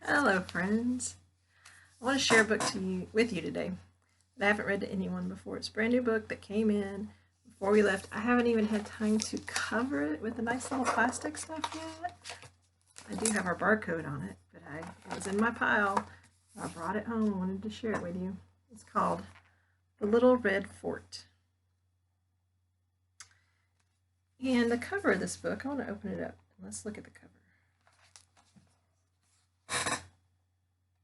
Hello, friends. I want to share a book with you today that I haven't read to anyone before. It's a brand new book that came in before we left. I haven't even had time to cover it with the nice little plastic stuff yet. I do have our barcode on it, but it was in my pile. I brought it home. I wanted to share it with you. It's called The Little Red Fort. And the cover of this book, I want to open it up. Let's look at the cover.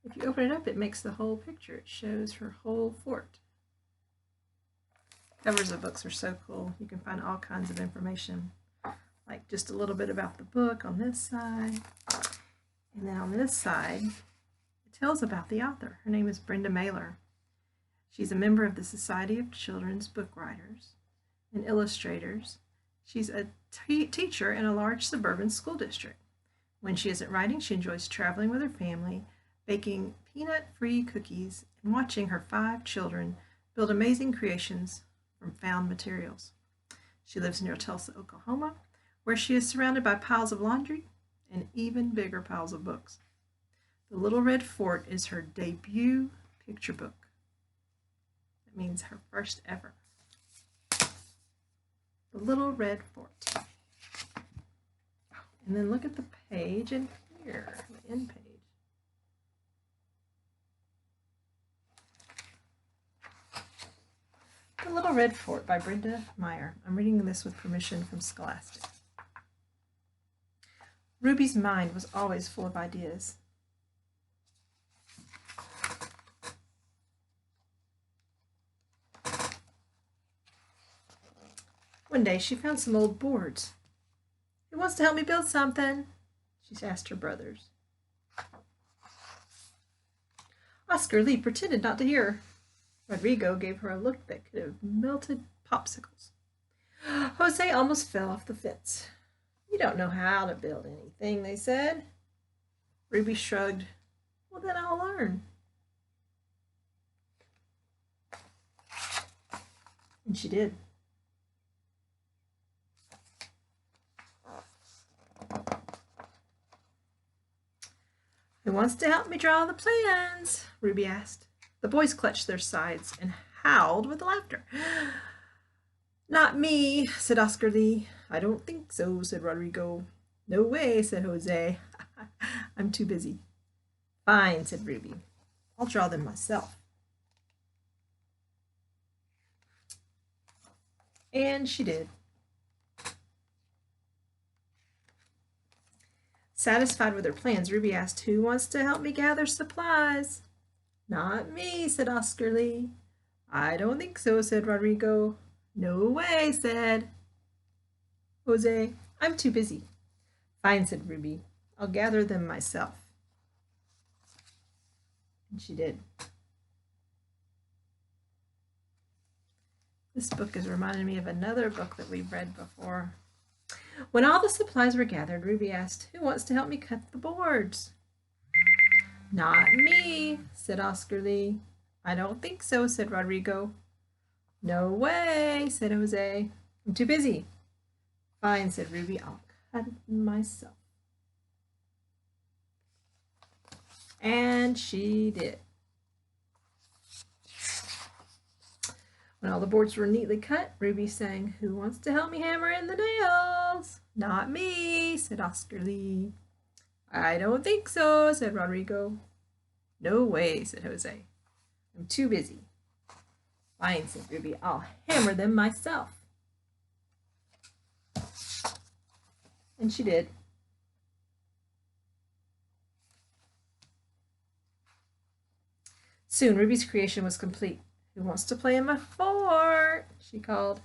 If you open it up, it makes the whole picture. It shows her whole fort. Covers of books are so cool. You can find all kinds of information, like just a little bit about the book on this side. And then on this side, it tells about the author. Her name is Brenda Maier. She's a member of the Society of Children's Book Writers and Illustrators. She's a teacher in a large suburban school district. When she isn't writing, she enjoys traveling with her family, baking peanut-free cookies, and watching her 5 children build amazing creations from found materials. She lives near Tulsa, Oklahoma, where she is surrounded by piles of laundry and even bigger piles of books. The Little Red Fort is her debut picture book. That means her first ever. The Little Red Fort. And then look at the page in here, the end page. The Little Red Fort by Brenda Maier. I'm reading this with permission from Scholastic. Ruby's mind was always full of ideas. One day she found some old boards. "Who wants to help me build something?" she asked her brothers. Oscar Lee pretended not to hear. Rodrigo gave her a look that could have melted popsicles. Jose almost fell off the fence. "You don't know how to build anything," they said. Ruby shrugged. "Well, then I'll learn." And she did. "Who wants to help me draw the plans?" Ruby asked. The boys clutched their sides and howled with laughter. "Not me," said Oscar Lee. "I don't think so," said Rodrigo. "No way," said Jose. "I'm too busy." "Fine," said Ruby. "I'll draw them myself." And she did. Satisfied with her plans, Ruby asked, "Who wants to help me gather supplies?" "Not me," said Oscar Lee. "I don't think so," said Rodrigo. "No way," said Jose. "I'm too busy." "Fine," said Ruby. "I'll gather them myself." And she did. This book is reminding me of another book that we've read before. When all the supplies were gathered, Ruby asked, "Who wants to help me cut the boards?" "Not me," said Oscar Lee. "I don't think so," said Rodrigo. "No way," said Jose. "I'm too busy." "Fine," said Ruby. "I'll cut it myself." And she did. When all the boards were neatly cut, Ruby sang, "Who wants to help me hammer in the nails?" "Not me," said Oscar Lee. "I don't think so," said Rodrigo. "No way," said Jose. "I'm too busy." "Fine," said Ruby. "I'll hammer them myself." And she did. Soon Ruby's creation was complete. "Who wants to play in my fort?" she called.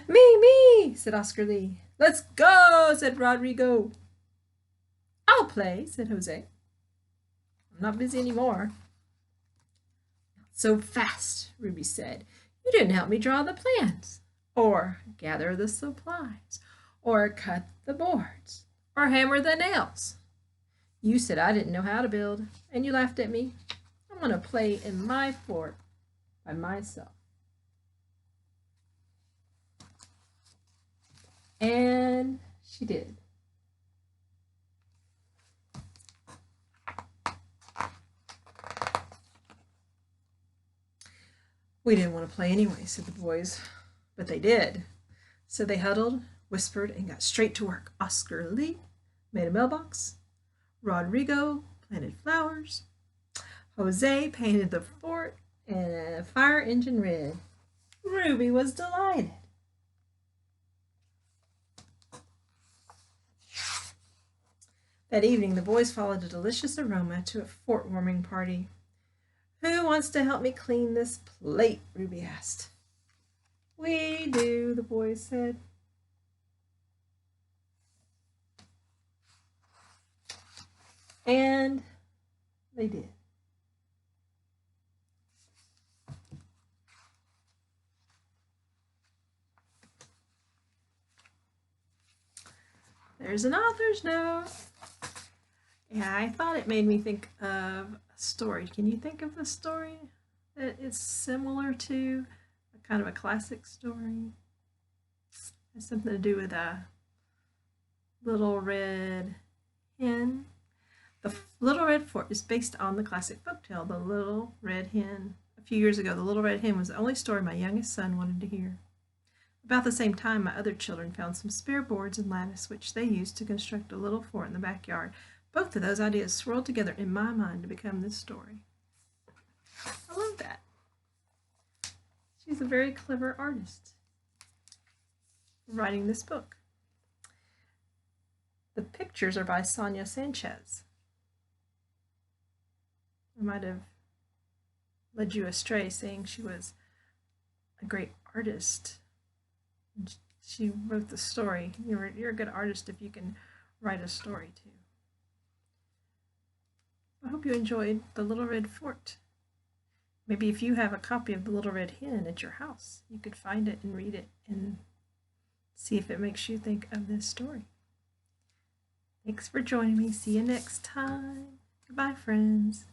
Me," said Oscar Lee. "Let's go," said Rodrigo. "I'll play," said Jose. "I'm not busy anymore." "Not so fast," Ruby said. "You didn't help me draw the plans, or gather the supplies, or cut the boards, or hammer the nails. You said I didn't know how to build, and you laughed at me. I'm going to play in my fort by myself." And she did. We didn't want to play anyway, said the boys, but they did. So they huddled, whispered, and got straight to work. Oscar Lee made a mailbox. Rodrigo planted flowers. Jose painted the fort and a fire engine red. Ruby was delighted. That evening, the boys followed a delicious aroma to a fort warming party. Who wants to help me clean this plate? Ruby asked. We do, the boys said. And they did. There's an author's note. Yeah, I thought it made me think of a story. Can you think of a story that is similar to a kind of a classic story? It has something to do with a little red hen. The Little Red Fort is based on the classic folktale, The Little Red Hen. A few years ago, The Little Red Hen was the only story my youngest son wanted to hear. About the same time, my other children found some spare boards and lattice, which they used to construct a little fort in the backyard. Both of those ideas swirled together in my mind to become this story. I love that. She's a very clever artist writing this book. The pictures are by Sonia Sanchez. I might have led you astray saying she was a great artist. She wrote the story. You're a good artist if you can write a story too. I hope you enjoyed The Little Red Fort. Maybe if you have a copy of The Little Red Hen at your house, you could find it and read it and see if it makes you think of this story. Thanks for joining me. See you next time. Goodbye, friends.